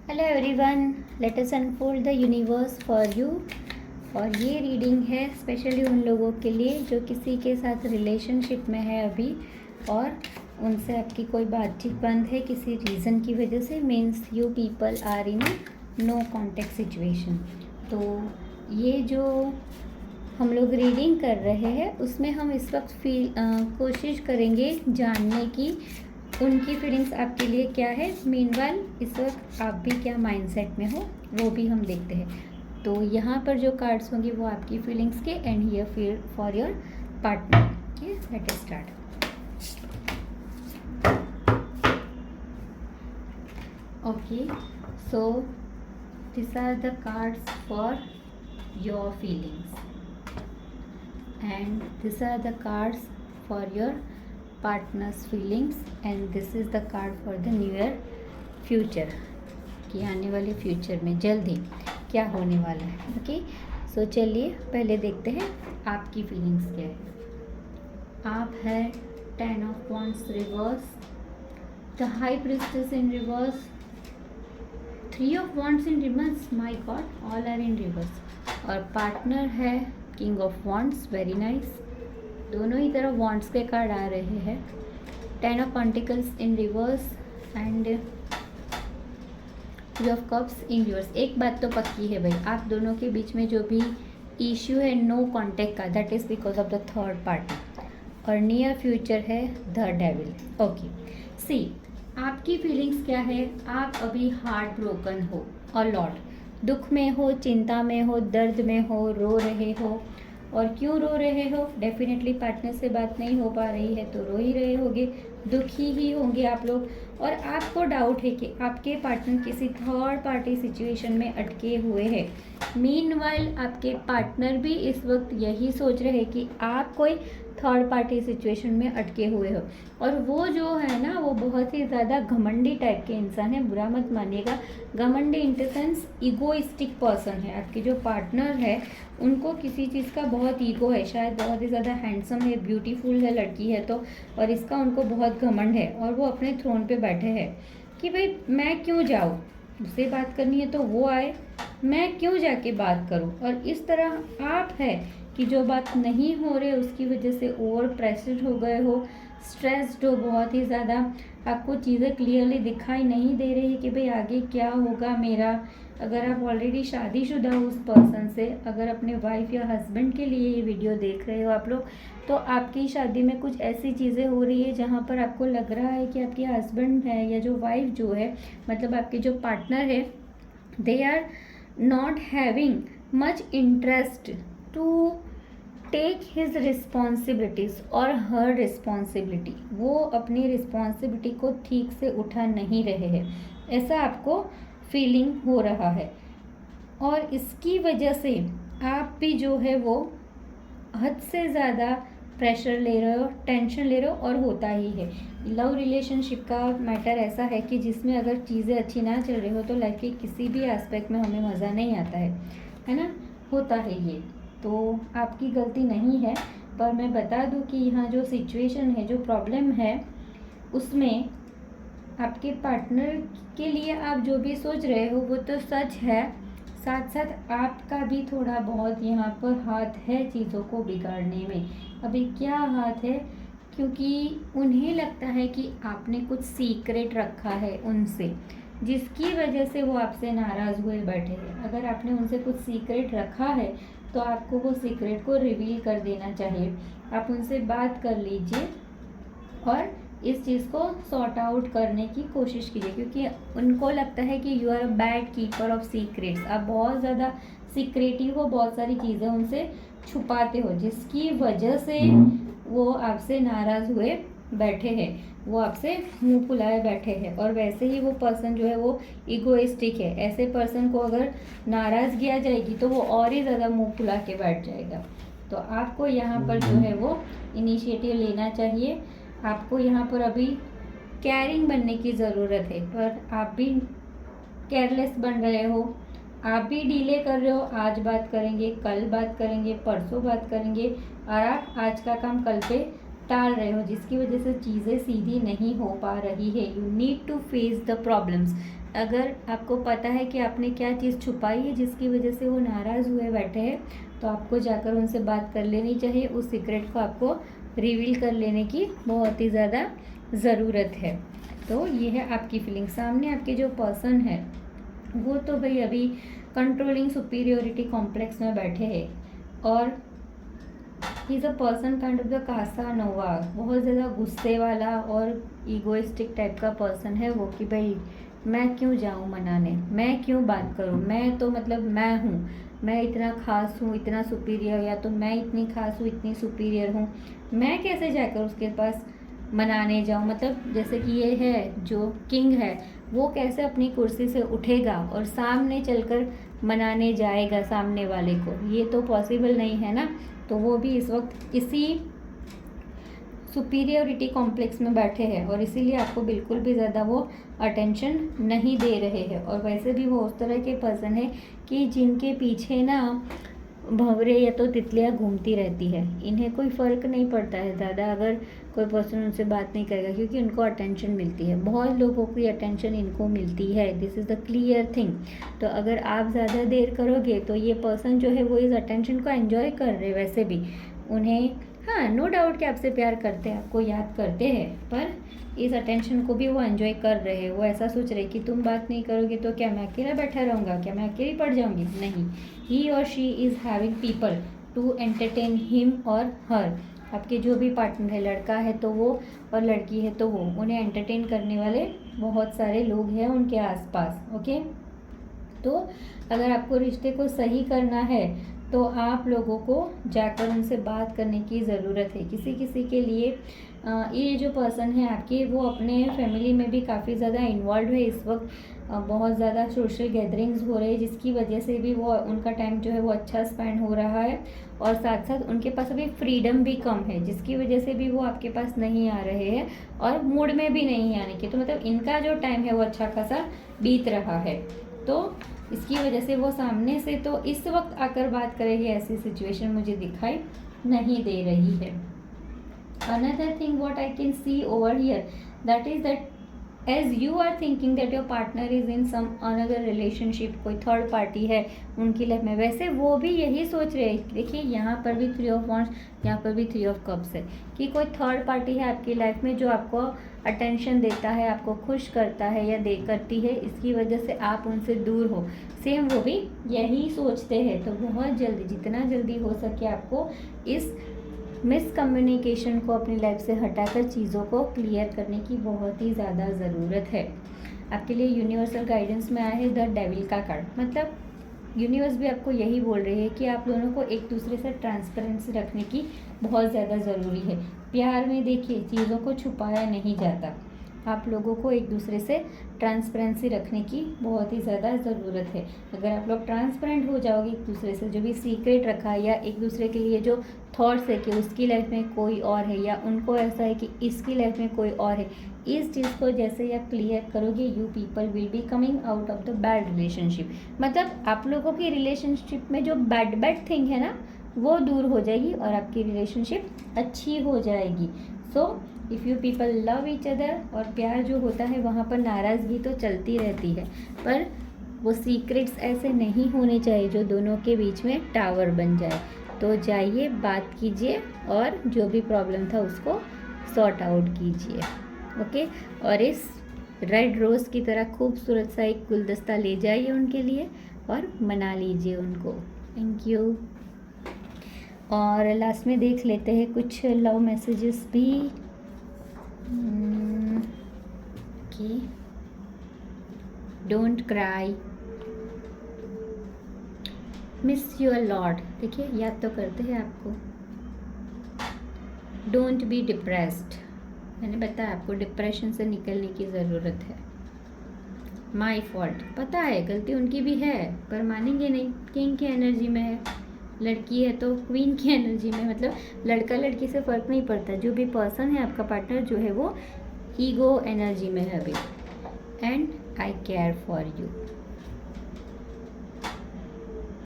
Hello everyone, let us unfold the universe for you. और ये reading है specially उन लोगों के लिए जो किसी के साथ रिलेशनशिप में है अभी, और उनसे आपकी कोई बातचीत बंद है किसी रीज़न की वजह से। Means you people are in no contact situation. तो ये जो हम लोग रीडिंग कर रहे हैं उसमें हम इस वक्त कोशिश करेंगे जानने की उनकी फीलिंग्स आपके लिए क्या है। मीनवाइल इस वक्त आप भी क्या माइंडसेट में हो वो भी हम देखते हैं। तो यहाँ पर जो कार्ड्स होंगी वो आपकी फीलिंग्स के and here feel for your partner. Okay, let us start. Okay, so this are the cards for your feelings and these are the cards for your partner's feelings and this is the card for the near future कि आने वाले future में जल्द ही क्या होने वाला है। Okay, सो चलिए पहले देखते हैं आपकी फीलिंग्स क्या है। आप है 10 of Wands reverse, the high priestess in reverse, 3 of Wands in reverse, my god all are in reverse, और पार्टनर है king of wands, very nice. दोनों ही तरफ वॉन्ड्स के कार्ड आ रहे हैं। 10 of pentacles in reverse and 3 of cups in reverse. एक बात तो पक्की है भाई, आप दोनों के बीच में जो भी इश्यू है नो कांटेक्ट का, that is because of the third party, और नियर फ्यूचर है द डेविल। ओके, सी आपकी फीलिंग्स क्या है। आप अभी हार्ट ब्रोकन हो और लॉट दुख में हो, चिंता में हो, दर्द में हो, रो रहे हो। और क्यों रो रहे हो? डेफिनेटली पार्टनर से बात नहीं हो पा रही है तो रो ही रहे होगे, दुखी ही होंगे आप लोग। और आपको डाउट है कि आपके पार्टनर किसी थर्ड पार्टी सिचुएशन में अटके हुए हैं। मीनवाइल आपके पार्टनर भी इस वक्त यही सोच रहे हैं कि आप कोई थर्ड पार्टी सिचुएशन में अटके हुए हो। और वो जो है ना, वो बहुत ही ज़्यादा घमंडी टाइप के इंसान है, बुरा मत मानिएगा। घमंडी in the sense egoistic person है। आपके जो पार्टनर है उनको किसी चीज़ का बहुत ईगो है, शायद बहुत ही ज़्यादा हैंडसम है, ब्यूटीफुल है लड़की है तो, और इसका उनको बहुत घमंड है। और वो अपने थ्रोन पे बैठे हैं कि भाई मैं क्यों जाऊँ, उससे बात करनी है तो वो आए, मैं क्यों जाके बात करूँ। और इस तरह आप है कि जो बात नहीं हो रही उसकी वजह से ओवर प्रेशर हो गए हो, स्ट्रेस्ड हो बहुत ही ज़्यादा। आपको चीज़ें क्लियरली दिखाई नहीं दे रही कि भाई आगे क्या होगा मेरा। अगर आप ऑलरेडी शादीशुदा हो उस पर्सन से, अगर अपने वाइफ या हस्बैंड के लिए ये वीडियो देख रहे हो आप लोग, तो आपकी शादी में कुछ ऐसी चीज़ें हो रही है जहाँ पर आपको लग रहा है कि आपके हस्बैंड है या जो वाइफ जो है, मतलब आपके जो पार्टनर है, they are not having much interest to take his responsibilities और हर रिस्पॉन्सिबिलिटी। वो अपनी रिस्पॉन्सिबिलिटी को ठीक से उठा नहीं रहे हैं, ऐसा आपको फीलिंग हो रहा है। और इसकी वजह से आप भी जो है वो हद से ज़्यादा प्रेशर ले रहे हो, टेंशन ले रहे हो, और होता ही है। लव रिलेशनशिप का मैटर ऐसा है कि जिसमें अगर चीज़ें अच्छी ना चल रही हो तो लाइफ के किसी भी एस्पेक्ट में हमें मज़ा नहीं आता है ना, होता है ये। तो आपकी गलती नहीं है, पर मैं बता दूं कि यहाँ जो सिचुएशन है, जो प्रॉब्लम है, उसमें आपके पार्टनर के लिए आप जो भी सोच रहे हो वो तो सच है, साथ साथ आपका भी थोड़ा बहुत यहाँ पर हाथ है चीज़ों को बिगाड़ने में। अभी क्या हाथ है? क्योंकि उन्हें लगता है कि आपने कुछ सीक्रेट रखा है उनसे, जिसकी वजह से वो आपसे नाराज़ हुए बैठे हैं। अगर आपने उनसे कुछ सीक्रेट रखा है तो आपको वो सीक्रेट को रिवील कर देना चाहिए। आप उनसे बात कर लीजिए और इस चीज़ को सॉर्ट आउट करने की कोशिश कीजिए, क्योंकि उनको लगता है कि you are a bad keeper of secrets. आप बहुत ज़्यादा सीक्रेटिव हो, बहुत सारी चीज़ें उनसे छुपाते हो, जिसकी वजह से वो आपसे नाराज़ हुए बैठे हैं, वो आपसे मुंह फुलाए बैठे हैं। और वैसे ही वो पर्सन जो है वो इगोइस्टिक है। ऐसे पर्सन को अगर नाराज़गी आ जाएगी तो वो और ही ज़्यादा मुंह फुला के बैठ जाएगा। तो आपको यहाँ पर जो है वो इनिशिएटिव लेना चाहिए। आपको यहाँ पर अभी केयरिंग बनने की ज़रूरत है, पर आप भी केयरलेस बन रहे हो, आप भी डिले कर रहे हो। आज बात करेंगे, कल बात करेंगे, परसों बात करेंगे, और आप आज का काम कल पे टाल रहे हो, जिसकी वजह से चीज़ें सीधी नहीं हो पा रही है। You need to face the problems. अगर आपको पता है कि आपने क्या चीज़ छुपाई है जिसकी वजह से वो नाराज़ हुए बैठे हैं, तो आपको जाकर उनसे बात कर लेनी चाहिए। उस सीक्रेट को आपको रिवील कर लेने की बहुत ही ज़्यादा ज़रूरत है। तो ये है आपकी फीलिंग। सामने आपके जो पर्सन है वो तो भाई अभी कंट्रोलिंग सुपीरियोरिटी कॉम्प्लेक्स में बैठे हैं, और he is a person kind of the Casanova, बहुत ज़्यादा गुस्से वाला और ईगोइस्टिक टाइप का पर्सन है वो, कि भाई मैं क्यों जाऊँ मनाने, मैं क्यों बात करूँ, मैं तो मतलब मैं हूँ, मैं इतना खास हूँ, इतना सुपीरियर, या तो मैं इतनी खास हूँ, इतनी सुपीरियर हूँ, मैं कैसे जाकर उसके पास मनाने जाऊँ। मतलब जैसे कि ये है जो किंग है, वो कैसे अपनी कुर्सी से उठेगा और सामने चलकर मनाने जाएगा सामने वाले को, ये तो पॉसिबल नहीं है ना। तो वो भी इस वक्त इसी सुपीरियोरिटी कॉम्प्लेक्स में बैठे हैं, और इसीलिए आपको बिल्कुल भी ज़्यादा वो अटेंशन नहीं दे रहे हैं। और वैसे भी वो उस तरह के पर्सन है कि जिनके पीछे ना भंवरे या तो तितलियाँ घूमती रहती है, इन्हें कोई फ़र्क नहीं पड़ता है ज़्यादा अगर कोई पर्सन उनसे बात नहीं करेगा, क्योंकि उनको अटेंशन मिलती है। बहुत लोगों की अटेंशन इनको मिलती है, this is the clear thing. तो अगर आप ज़्यादा देर करोगे तो ये पर्सन जो है वो इस अटेंशन को एंजॉय कर रहे हैं। वैसे भी उन्हें, हाँ, नो डाउट कि आपसे प्यार करते हैं, आपको याद करते हैं, पर इस अटेंशन को भी वो एंजॉय कर रहे हैं। वो ऐसा सोच रहे कि तुम बात नहीं करोगे तो क्या मैं अकेला बैठा रहूँगा, क्या मैं अकेली पड़ जाऊँगी, नहीं। ही और she is having people to entertain him और हर। आपके जो भी पार्टनर है, लड़का है तो वो और लड़की है तो वो, उन्हें एंटरटेन करने वाले बहुत सारे लोग हैं उनके आसपास। ओके, तो अगर आपको रिश्ते को सही करना है तो आप लोगों को जाकर उनसे बात करने की ज़रूरत है। किसी किसी के लिए ये जो पर्सन है आपके, वो अपने फैमिली में भी काफ़ी ज़्यादा इन्वॉल्व है इस वक्त। बहुत ज़्यादा सोशल गैदरिंग्स हो रहे हैं, जिसकी वजह से भी वो उनका टाइम जो है वो अच्छा स्पेंड हो रहा है, और साथ साथ उनके पास अभी फ्रीडम भी कम है, जिसकी वजह से भी वो आपके पास नहीं आ रहे हैं और मूड में भी नहीं आने के। तो मतलब इनका जो टाइम है वो अच्छा खासा बीत रहा है, तो इसकी वजह से वो सामने से तो इस वक्त आकर बात करेगी, ऐसी सिचुएशन मुझे दिखाई नहीं दे रही है। Another thing what I can see over here, that is that as you are thinking that your partner is in some another relationship, कोई थर्ड पार्टी है उनकी लाइफ में, वैसे वो भी यही सोच रहे हैं। देखिए यहाँ पर भी 3 ऑफ वॉन्ड्स, यहाँ पर भी 3 ऑफ कप्स है, कि कोई थर्ड पार्टी है आपकी लाइफ में जो आपको अटेंशन देता है, आपको खुश करता है या करती है, इसकी वजह से आप उनसे दूर हो। सेम वो भी यही सोचते हैं। तो बहुत जल्दी, जितना जल्दी हो सके आपको इस मिसकम्युनिकेशन को अपनी लाइफ से हटाकर चीज़ों को क्लियर करने की बहुत ही ज़्यादा ज़रूरत है। आपके लिए यूनिवर्सल गाइडेंस में आया है द डेविल का कार्ड। मतलब यूनिवर्स भी आपको यही बोल रही है कि आप दोनों को एक दूसरे से ट्रांसपेरेंसी रखने की बहुत ज़्यादा ज़रूरी है। प्यार में देखिए चीज़ों को छुपाया नहीं जाता, आप लोगों को एक दूसरे से ट्रांसपेरेंसी रखने की बहुत ही ज़्यादा ज़रूरत है। अगर आप लोग ट्रांसपेरेंट हो जाओगे एक दूसरे से, जो भी सीक्रेट रखा है या एक दूसरे के लिए जो थॉट्स है कि उसकी लाइफ में कोई और है या उनको ऐसा है कि इसकी लाइफ में कोई और है, इस चीज़ को जैसे ही आप क्लियर करोगे, you people will be coming out of the bad relationship. मतलब आप लोगों की रिलेशनशिप में जो बैड थिंग है ना, वो दूर हो जाएगी और आपकी रिलेशनशिप अच्छी हो जाएगी। So if you people love each other, और प्यार जो होता है वहाँ पर नाराज़गी तो चलती रहती है, पर वो सीक्रेट्स ऐसे नहीं होने चाहिए जो दोनों के बीच में टावर बन जाए। तो जाइए, बात कीजिए और जो भी प्रॉब्लम था उसको सॉर्ट आउट कीजिए। ओके, और इस रेड रोज़ की तरह खूबसूरत सा एक गुलदस्ता ले जाइए उनके लिए और मना लीजिए उनको। Thank you. और लास्ट में देख लेते हैं कुछ लव मैसेजेस भी। Okay, don't cry, miss you a lot. देखिए याद तो करते हैं आपको। डोंट बी डिप्रेस्ड, मैंने बताया आपको डिप्रेशन से निकलने की ज़रूरत है। माई फॉल्ट, पता है गलती उनकी भी है पर मानेंगे नहीं, किंग की एनर्जी में है, लड़की है तो क्वीन की एनर्जी में। मतलब लड़का लड़की से फ़र्क नहीं पड़ता, जो भी पर्सन है आपका पार्टनर जो है वो ईगो एनर्जी में है अभी। And I care for you,